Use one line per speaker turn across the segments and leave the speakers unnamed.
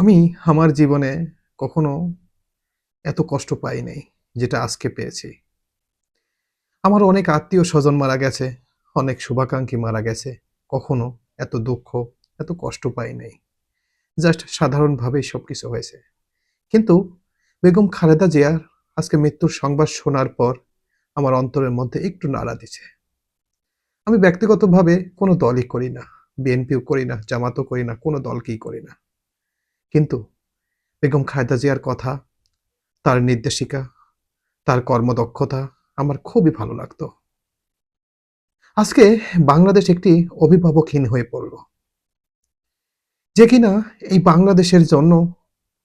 আমি আমার জীবনে কখনো এত কষ্ট পাই নাই, যেটা আজকে পেয়েছি। আমার অনেক আত্মীয়-স্বজন মারা গেছে, অনেক শুভাকাঙ্ক্ষী মারা গেছে। কখনো এত দুঃখ, এত কষ্ট পাই নাই। জাস্ট সাধারণভাবেই সবকিছু হয়েছে। কিন্তু বেগম খালেদা জিয়ার আজকে মৃত্যুর সংবাদ শোনার পর আমার অন্তরের মধ্যে একটু নাড়া দিছে। আমি ব্যক্তিগতভাবে কোনো দলই করি না। বিএনপিও করি না, জামাতও করি না, কোনো দলকেই করি না। কিন্তু বেগম খালেদা জিয়ার কথা, তার নির্দেশিকা, তার কর্মদক্ষতা আমার খুবই ভালো লাগতো। আজকে বাংলাদেশ একটি অভিভাবকহীন হয়ে পড়ল। যে কিনা এই বাংলাদেশের জন্য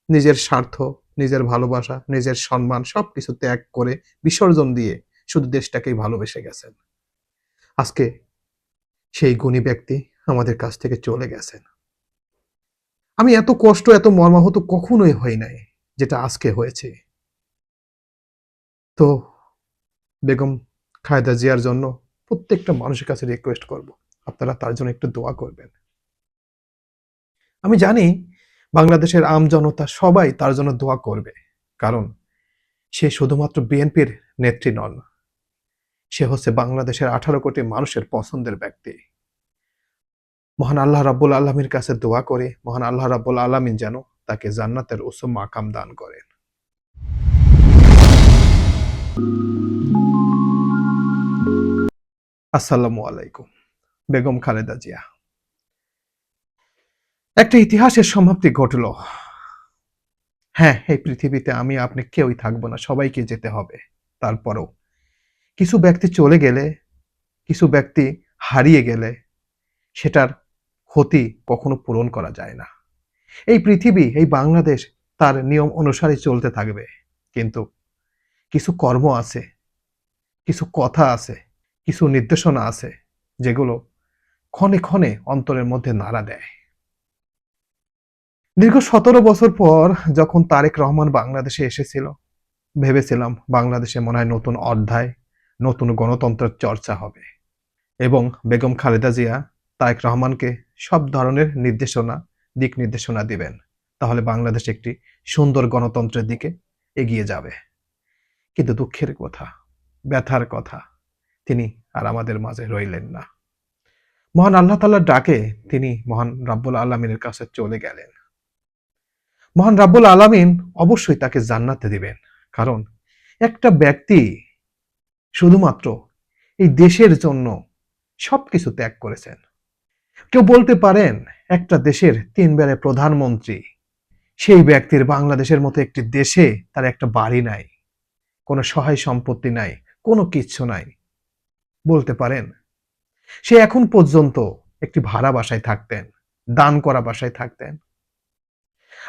নিজের স্বার্থ, নিজের ভালোবাসা, নিজের সম্মান সবকিছু ত্যাগ করে বিসর্জন দিয়ে শুধু দেশটাকেই ভালোবেসে গেছেন। আজকে সেই গুণী ব্যক্তি আমাদের কাছ থেকে চলে গেছেন। আমি এত কষ্ট, এত মর্মাহত কখনোই হই নাই, যেটা আজকে হয়েছে। তো বেগম খালেদা জিয়ার জন্য প্রত্যেকটা মানুষের কাছে রিকোয়েস্ট করব, আপনারা তার জন্য একটু দোয়া করবেন। আমি জানি বাংলাদেশের জনতা সবাই তার জন্য দোয়া করবে, কারণ সে শুধুমাত্র বিএনপির নেত্রী নন, সে হচ্ছে বাংলাদেশের 18 কোটি মানুষের পছন্দের ব্যক্তি। মহান আল্লাহ রাব্বুল আলামিনের কাছে দোয়া করে মহান আল্লাহ রাব্বুল আলামিন যেন তাকে জান্নাতের উচ্চ মাকাম দান করেন। আসসালামু আলাইকুম। বেগম খালেদা জিয়া, একটা ইতিহাসের সমাপ্তি ঘটল। হ্যাঁ, এই পৃথিবীতে আমি আপনি কেউই থাকবো না, সবাইকে যেতে হবে। তারপরেও কিছু ব্যক্তি চলে গেলে, কিছু ব্যক্তি হারিয়ে গেলে সেটার ক্ষতি কখনো পূরণ করা যায় না। এই পৃথিবী, এই বাংলাদেশ তার নিয়ম অনুসারে চলতে থাকবে। কিন্তু কিছু কর্ম আছে, কিছু কথা আছে, কিছু নির্দেশনা আছে, যেগুলো ক্ষণে ক্ষণে অন্তরের মধ্যে নাড়া দেয়। দীর্ঘ 17 বছর পর যখন তারেক রহমান বাংলাদেশে এসেছিল, ভেবেছিলাম বাংলাদেশে মনে হয় নতুন অধ্যায়, নতুন গণতন্ত্রের চর্চা হবে এবং বেগম খালেদা জিয়া তারেক রহমানকে সব ধরনের নির্দেশনা, দিক নির্দেশনা দিবেন। তাহলে বাংলাদেশ একটি সুন্দর গণতন্ত্রের দিকে এগিয়ে যাবে। কিন্তু দুঃখের কথা, ব্যথার কথা, তিনি আর আমাদের মাঝে রইলেন না। মহান আল্লাহ তাআলার ডাকে তিনি মহান রাব্বুল আলামিনের কাছে চলে গেলেন। মহান রাব্বুল আলামিন অবশ্যই তাকে জান্নাতে দিবেন, কারণ একটা ব্যক্তি শুধুমাত্র এই দেশের জন্য সবকিছু ত্যাগ করেছেন। কেউ বলতে পারেন একটা দেশের 3 বেলায় প্রধানমন্ত্রী, সেই ব্যক্তির বাংলাদেশের মতো একটি দেশে তার একটা বাড়ি নাই, কোনো সহায় সম্পত্তি নাই, কোনো কিচ্ছু নাই। বলতে পারেন সে এখন পর্যন্ত একটি ভাড়া বাসায় থাকতেন, দান করা বাসায় থাকতেন।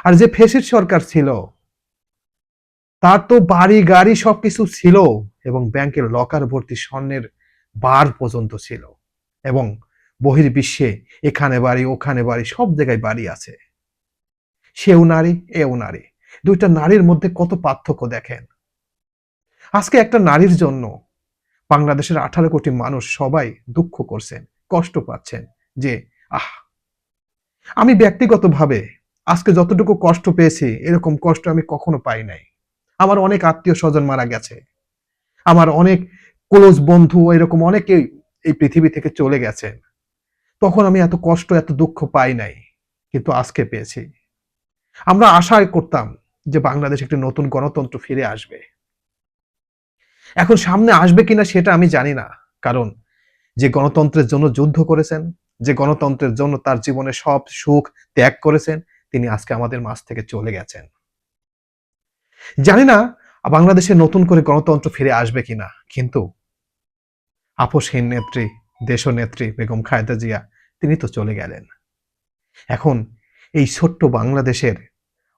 আর যে ফ্যাসিস্ট সরকার ছিল, তার তো বাড়ি গাড়ি সবকিছু ছিল এবং ব্যাংকের লকার ভর্তি স্বর্ণের বার পর্যন্ত ছিল এবং বহির্বিশ্বে এখানে বাড়ি ওখানে বাড়ি সব জায়গায় বাড়ি আছে। সেও নারী, এও নারী, দুইটা নারীর মধ্যে কত পার্থক্য দেখেন। আজকে একটা নারীর জন্য বাংলাদেশের 18 কোটি মানুষ সবাই দুঃখ করছেন, কষ্ট পাচ্ছেন যে আহ, আমি ব্যক্তিগতভাবে আজকে যতটুকু কষ্ট পেয়েছি এরকম কষ্ট আমি কখনো পাই নাই। আমার অনেক আত্মীয় স্বজন মারা গেছে, আমার অনেক ক্লোজ বন্ধু এরকম অনেকেই এই পৃথিবী থেকে চলে গেছেন। তখন আমি এত কষ্ট, এত দুঃখ পাই নাই, কিন্তু আজকে পেয়েছি। আমরা আশা করতাম যে বাংলাদেশ একটি নতুন গণতন্ত্র ফিরে আসবে। এখন সামনে আসবে কিনা সেটা আমি জানি না, কারণ যে গণতন্ত্রের জন্য যুদ্ধ করেছেন, যে গণতন্ত্রের জন্য তার জীবনে সব সুখ ত্যাগ করেছেন, তিনি আজকে আমাদের মাঝ থেকে চলে গেছেন। জানি না বাংলাদেশে নতুন করে গণতন্ত্র ফিরে আসবে কিনা, কিন্তু আপোষহীন নেত্রী, দেশনেত্রী বেগম খালেদা জিয়া তিনি তো চলে গেলেন। এখন এই ছোট্ট বাংলাদেশের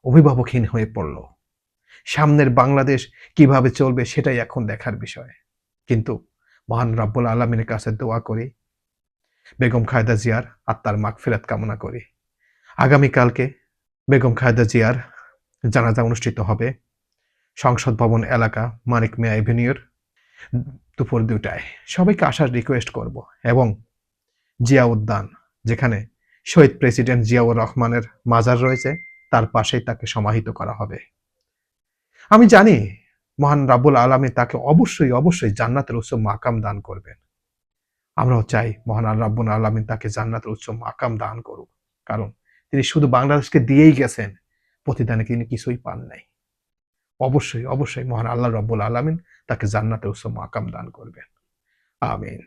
অভিভাবকহীন হয়ে পড়ল। সামনের বাংলাদেশ কিভাবে চলবে সেটাই এখন দেখার বিষয়। কিন্তু মহান রাব্বুল আলামিনের কাছে দোয়া করি, বেগম খালেদা জিয়ার আত্মার মাগফিরাত কামনা করি। আগামীকালকে বেগম খালেদা জিয়ার জানাজা অনুষ্ঠিত হবে সংসদ ভবন এলাকা, মানিক মিয়া এভিনিউর, দুপুর 2টায়। সবাইকে আসার রিকোয়েস্ট করব এবং জিয়া উদ্যান, যেখানে শহীদ প্রেসিডেন্ট জিয়াউর রহমানের মাজার রয়েছে, তার পাশেই তাকে সমাহিত করা হবে। আমি জানি মহান রাব্বুল আলামিন তাকে অবশ্যই জান্নাতের উচ্চ মাকাম দান করবেন। আমরাও চাই মহান রাব্বুল আলামিন তাকে জান্নাতের উচ্চ মাকাম দান করুক। কারণ তিনি শুধু বাংলাদেশকে দিয়েই গেছেন। প্রতিদানে তিনি কিছুই পান নাই। অবশ্যই মহান আল্লাহ রাব্বুল আলামিন তাকে জান্নাতের উচ্চ মাকাম দান করবেন। আমিন।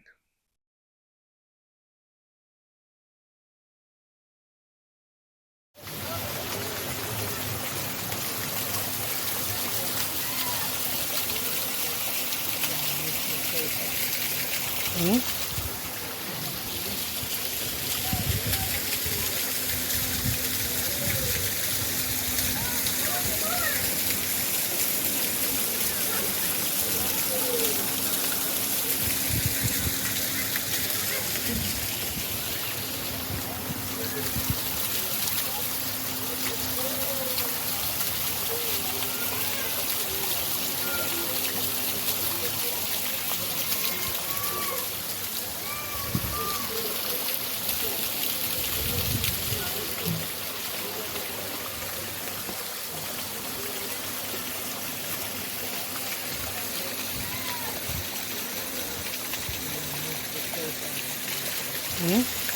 হুম, হুম।